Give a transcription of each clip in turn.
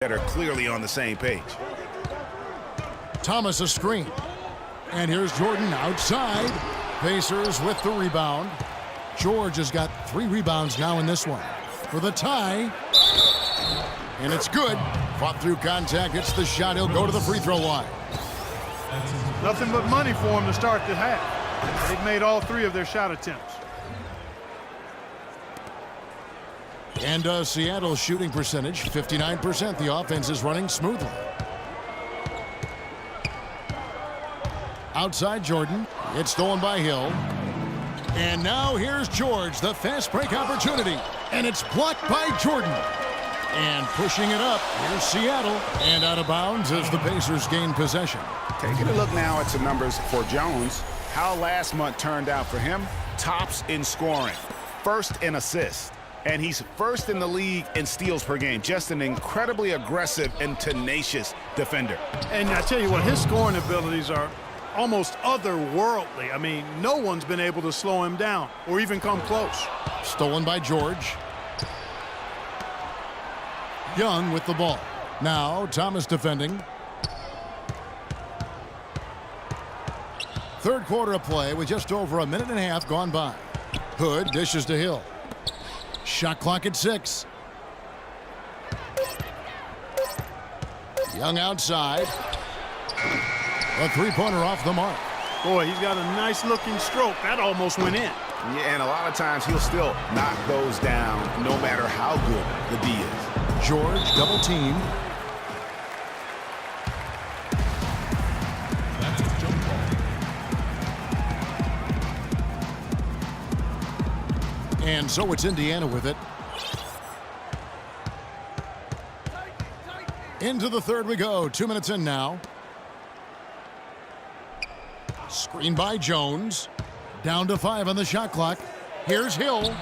that are clearly on the same page. Thomas a screen. And here's Jordan outside. Pacers with the rebound. George has got 3 rebounds now in this one. For the tie. And it's good. Fought through contact. Hits the shot. He'll go to the free throw line. Nothing but money for him to start the half. They've made all 3 of their shot attempts. And Seattle's shooting percentage, 59%. The offense is running smoothly. Outside Jordan. It's stolen by Hill. And now here's George, the fast break opportunity. And it's blocked by Jordan. And pushing it up, here's Seattle. And out of bounds as the Pacers gain possession. Taking a look now at some numbers for Jones. How last month turned out for him? Tops in scoring. First in assists. And he's first in the league in steals per game. Just an incredibly aggressive and tenacious defender. And I tell you what, his scoring abilities are almost otherworldly. I mean, no one's been able to slow him down or even come close. Stolen by George. Young with the ball. Now Thomas defending. Third quarter of play with just over a minute and a half gone by. Hood dishes to Hill. Shot clock at 6. Young outside. A three-pointer off the mark. Boy, he's got a nice-looking stroke. That almost went in. Yeah, and a lot of times he'll still knock those down no matter how good the D is. George double teamed. That's a jump ball. And so it's Indiana with it. Into the third we go. 2 minutes in now. Screen by Jones. Down to 5 on the shot clock. Here's Hill.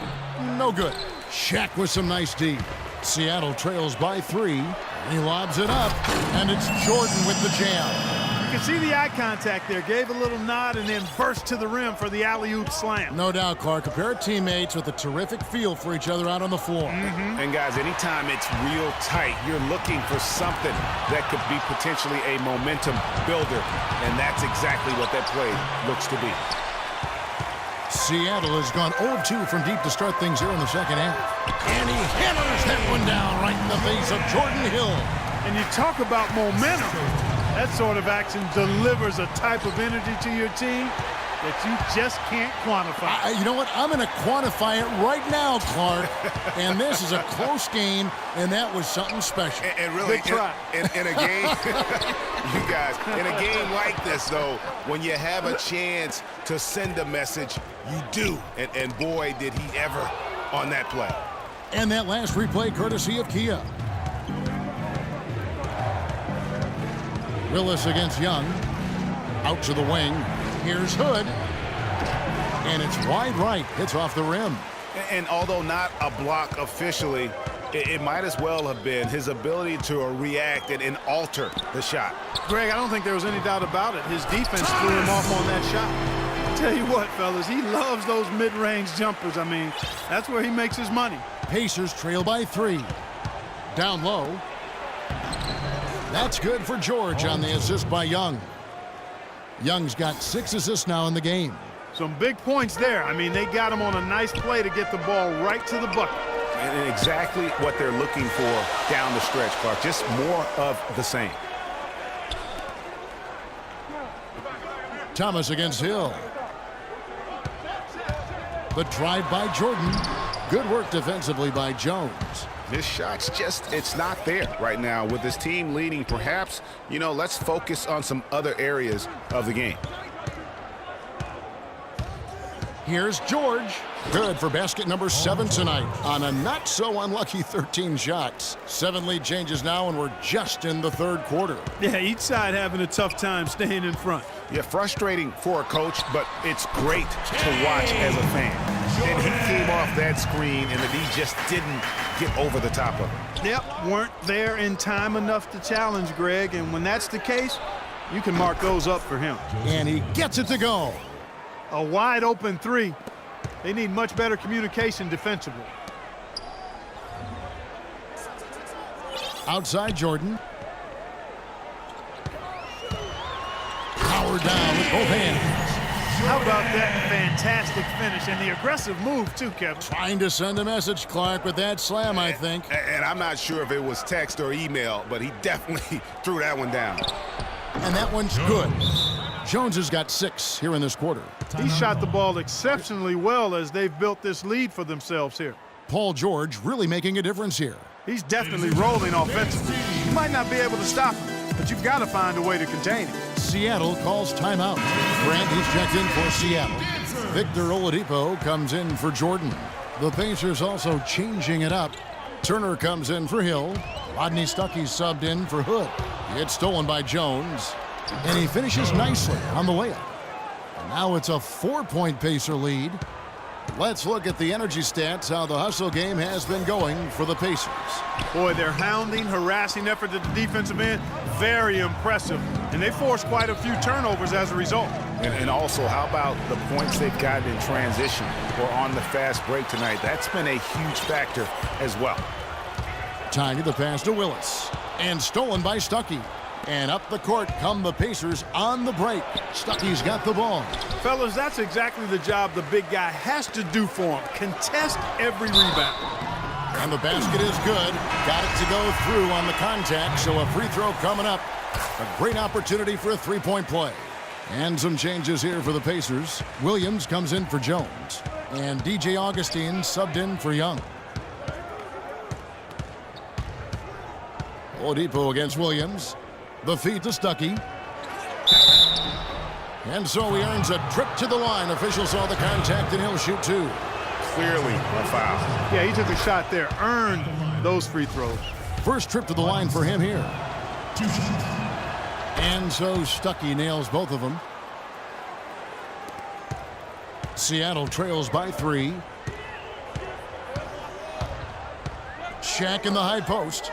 No good. Shaq with some nice D. Seattle trails by 3. He lobs it up. And it's Jordan with the jam. You can see the eye contact there. Gave a little nod and then burst to the rim for the alley-oop slam. No doubt, Clark. A pair of teammates with a terrific feel for each other out on the floor. And guys, anytime it's real tight, you're looking for something that could be potentially a momentum builder. And that's exactly what that play looks to be. Seattle has gone 0-2 from deep to start things here in the second half. And he hammers that one down right in the face of Jordan Hill. And you talk about momentum. That sort of action delivers a type of energy to your team that you just can't quantify. You know what? I'm going to quantify it right now, Clark. And this is a close game, and that was something special. And really, Good try. in a game, you guys, in a game like this, though, when you have a chance to send a message, you do. And boy, did he ever on that play. And that last replay courtesy of Kia. Willis against Young. Out to the wing. Here's Hood. And it's wide right. Hits off the rim. And although not a block officially, it might as well have been his ability to react and alter the shot. Greg, I don't think there was any doubt about it. His defense threw him off on that shot. Tell you what, fellas, he loves those mid-range jumpers. I mean, that's where he makes his money. Pacers trail by 3. Down low. That's good for George on the assist by Young. Young's got 6 assists now in the game. Some big points there. I mean, they got him on a nice play to get the ball right to the bucket. And exactly what they're looking for down the stretch, Clark. Just more of the same. Thomas against Hill. The drive by Jordan. Good work defensively by Jones. His shot's just, it's not there right now. With his team leading, perhaps, you know, let's focus on some other areas of the game. Here's George. Good for basket number 7 tonight on a not-so-unlucky 13 shots. 7 lead changes now, and we're just in the third quarter. Yeah, each side having a tough time staying in front. Yeah, frustrating for a coach, but it's great to watch as a fan. And he came off that screen, and the D just didn't get over the top of it. Yep, weren't there in time enough to challenge Greg, and when that's the case, you can mark those up for him. And he gets it to go. A wide open 3. They need much better communication defensively. Outside Jordan. Power down with both hands. How about that fantastic finish and the aggressive move, too, Kevin? Trying to send a message, Clark, with that slam, I think. And I'm not sure if it was text or email, but he definitely threw that one down. And that one's good. Jones has got 6 here in this quarter. He shot the ball exceptionally well as they've built this lead for themselves here. Paul George really making a difference here. He's definitely rolling offensively. You might not be able to stop him, but you've got to find a way to contain him. Seattle calls timeout. Grant is checked in for Seattle. Victor Oladipo comes in for Jordan. The Pacers also changing it up. Turner comes in for Hill. Rodney Stuckey subbed in for Hood. It's stolen by Jones. And he finishes nicely on the layup. And now it's a 4-point Pacer lead. Let's look at the energy stats, how the hustle game has been going for the Pacers. Boy, their hounding, harassing effort at the defensive end, very impressive. And they forced quite a few turnovers as a result. And also, how about the points they've gotten in transition or on the fast break tonight? That's been a huge factor as well. Tiny the pass to Willis. And stolen by Stuckey. And up the court come the Pacers on the break. Stuckey's got the ball. Fellas, that's exactly the job the big guy has to do for him. Contest every rebound. And the basket is good. Got it to go through on the contact, so a free throw coming up. A great opportunity for a three-point play. And some changes here for the Pacers. Williams comes in for Jones. And DJ Augustine subbed in for Young. Oladipo against Williams. The feed to Stuckey. And so he earns a trip to the line. Officials saw the contact and he'll shoot 2. Clearly a foul. Yeah, he took a shot there, earned those free throws. First trip to the line for him here. And so Stuckey nails both of them. Seattle trails by 3. Shaq in the high post.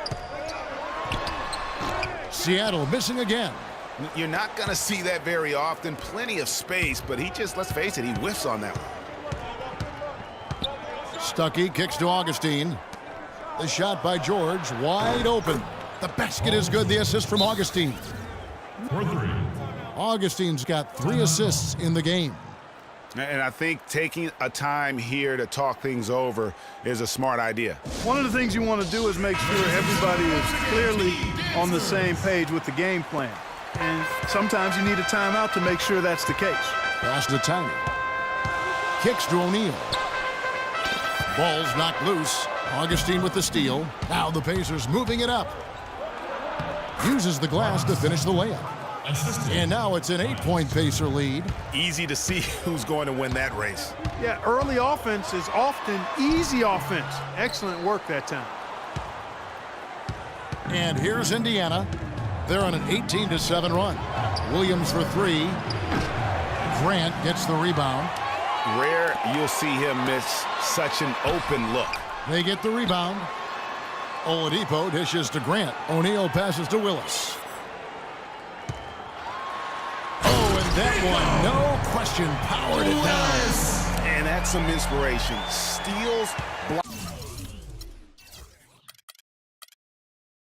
Seattle missing again. You're not going to see that very often. Plenty of space, but he just, let's face it, he whiffs on that one. Stuckey kicks to Augustine. The shot by George, wide open. The basket is good. The assist from Augustine. For 3. Augustine's got 3 assists in the game. And I think taking a time here to talk things over is a smart idea. One of the things you want to do is make sure everybody is clearly on the same page with the game plan. And sometimes you need a timeout to make sure that's the case. Pass to Tiny. Kicks to O'Neal. Ball's knocked loose. Augustine with the steal. Now the Pacers moving it up. Uses the glass to finish the layup. And now it's an 8-point Pacer lead. Easy to see who's going to win that race. Yeah, early offense is often easy offense. Excellent work that time. And here's Indiana. They're on an 18-7 run. Williams for 3. Grant gets the rebound. Rare you'll see him miss such an open look. They get the rebound. Oladipo dishes to Grant. O'Neal passes to Willis. That one, no question, powered it down. And that's some inspiration. Steals,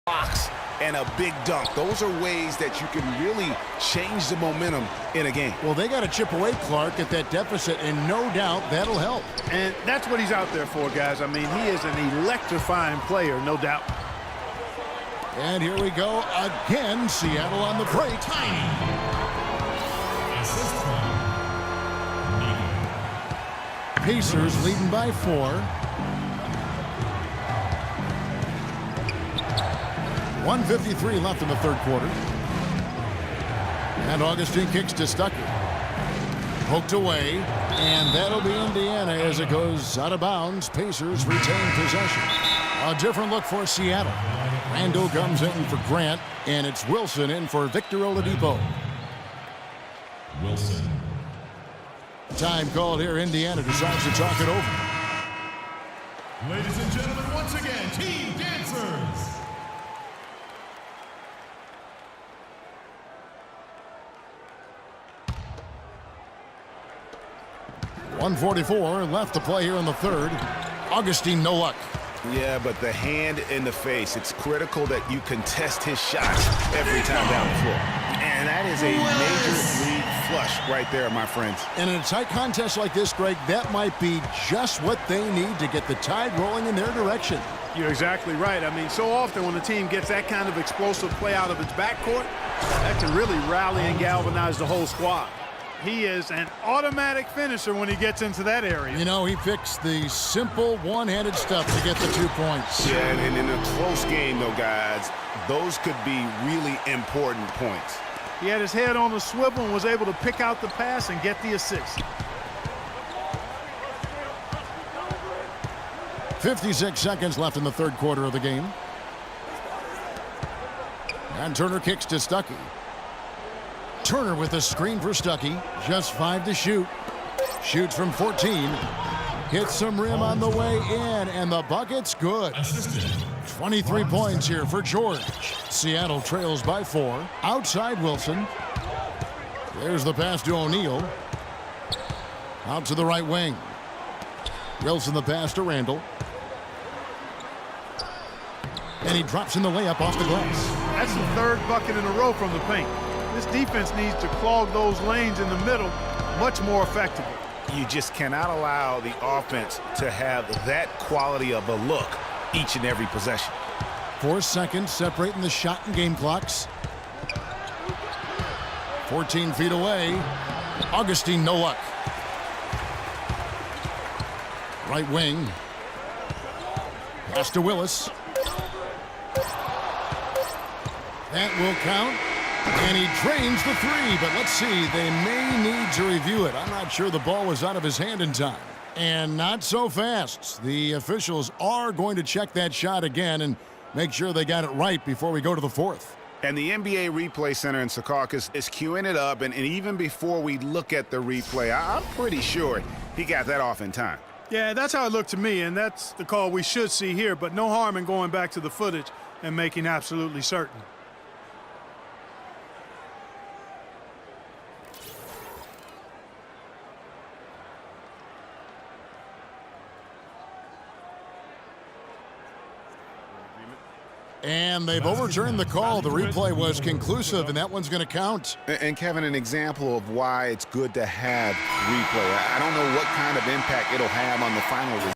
blocks, and a big dunk. Those are ways that you can really change the momentum in a game. Well, they got to chip away, Clark, at that deficit, and no doubt that'll help. And that's what he's out there for, guys. I mean, he is an electrifying player, no doubt. And here we go again. Seattle on the break. Pacers leading by 4. .153 left in the third quarter. And Augustine kicks to Stuckey. Poked away. And that'll be Indiana as it goes out of bounds. Pacers retain possession. A different look for Seattle. Randall comes in for Grant. And it's Wilson in for Victor Oladipo. Wilson. Time called here. Indiana decides to talk it over. Ladies and gentlemen, once again, Team Dancers. .144 left to play here in the third. Augustine, no luck. Yeah, but the hand in the face, it's critical that you contest his shots every time down the floor. And that is a major league flush right there, my friends. And in a tight contest like this, Greg, that might be just what they need to get the tide rolling in their direction. You're exactly right. I mean, so often when a team gets that kind of explosive play out of its backcourt, that can really rally and galvanize the whole squad. He is an automatic finisher when he gets into that area. You know, he picks the simple one-handed stuff to get the 2 points. Yeah, and in a close game, though, guys, those could be really important points. He had his head on a swivel and was able to pick out the pass and get the assist. 56 seconds left in the third quarter of the game. And Turner kicks to Stuckey. Turner with a screen for Stuckey. Just 5 to shoot. Shoots from 14. Hits some rim on the way in, and the bucket's good. 23 points here for George. Seattle trails by 4. Outside Wilson. There's the pass to O'Neal. Out to the right wing. Wilson the pass to Randall. And he drops in the layup off the glass. That's the third bucket in a row from the paint. This defense needs to clog those lanes in the middle much more effectively. You just cannot allow the offense to have that quality of a look each and every possession. 4 seconds separating the shot and game clocks. 14 feet away. Augustine, no luck. Right wing. Pass to Willis. That will count. And he drains the 3, but let's see. They may need to review it. I'm not sure the ball was out of his hand in time. And not so fast. The officials are going to check that shot again and make sure they got it right before we go to the 4th. And the NBA Replay Center in Secaucus is queuing it up, and even before we look at the replay, I'm pretty sure he got that off in time. Yeah, that's how it looked to me, and that's the call we should see here, but no harm in going back to the footage and making absolutely certain. And they've overturned the call. The replay was conclusive, and that one's going to count. And Kevin, an example of why it's good to have replay. I don't know what kind of impact it'll have on the final result.